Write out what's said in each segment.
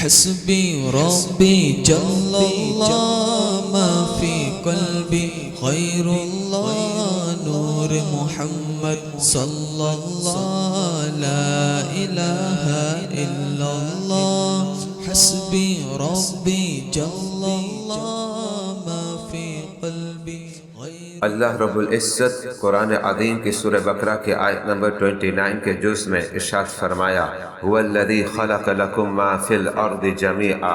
حسبي ربي جل الله ما في قلبي خير الله نور محمد صلى الله لا إله إلا الله حسبي ربي جل الله ما في قلبي अल्लाह रब्बुल इज़्ज़त कुरान अज़ीम की सूरह बकरा के आयत नंबर 29 के जुज़ में इरशाद फरमाया हुवल्लज़ी खलक़ लकुम मा फ़िल अर्दि जमीआ,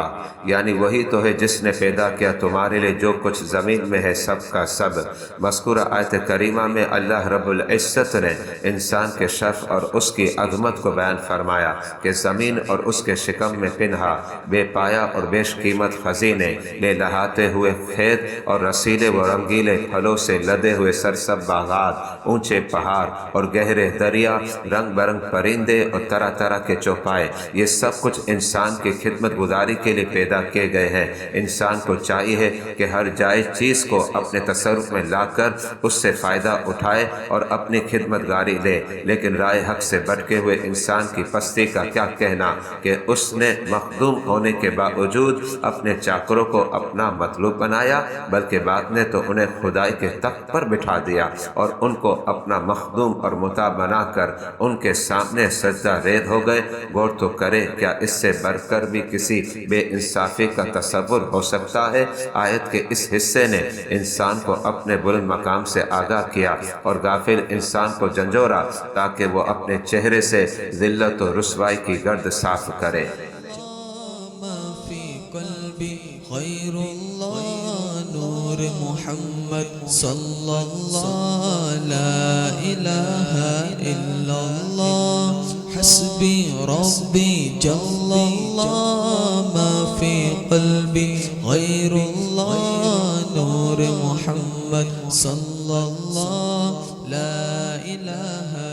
यानी वही तो है जिसने पैदा किया तुम्हारे लिए जो कुछ ज़मीन में है सब का सब। मज़कूरा आयत करीमा में अल्लाह रब्बुल इज़्ज़त ने इंसान के शर्फ़ और उसकी अज़मत को बयान फरमाया कि ज़मीन और उसके शिकम में पिन्हा बेपाया और बेशकीमत खजीने ले लहाते हुए खेत और रसीले व रंगीले फलों से लदे हुए सरसब बागात, ऊंचे पहाड़ और गहरे दरिया, रंग बरंग परिंदे और तरह तरह के चौपाए, ये सब कुछ इंसान की खिदमत गुजारी के लिए पैदा किए गए हैं। इंसान को चाहिए कि हर जायज़ चीज़ को अपने तसर्रुफ में लाकर उससे फ़ायदा उठाए और अपनी खिदमतगारी ले, लेकिन राय हक से भटके हुए इंसान की पस्ती का क्या कहना कि उसने मखदूम होने के बावजूद अपने चाकरों को अपना मतलूब बनाया, बल्कि बाद ने तो उन्हें खुदाई के तख्त पर बिठा दिया और उनको अपना मखदूम और मुता बनाकर उनके सामने सजदा रेद हो गए। गौर तो करे, क्या इससे बढ़कर भी किसी बेइंसाफी का तसव्वुर हो सकता है। आयत के इस हिस्से ने इंसान को अपने बुलंद मकाम से आगाह किया और गाफिल इंसान को झंझोरा ताकि वो अपने चेहरे से ज़िल्लत और रुसवाई की गर्द साफ करे। محمد صلى الله لا إله إلا الله حسبي ربي جل الله ما في قلبي غير الله نور محمد صلى الله لا إله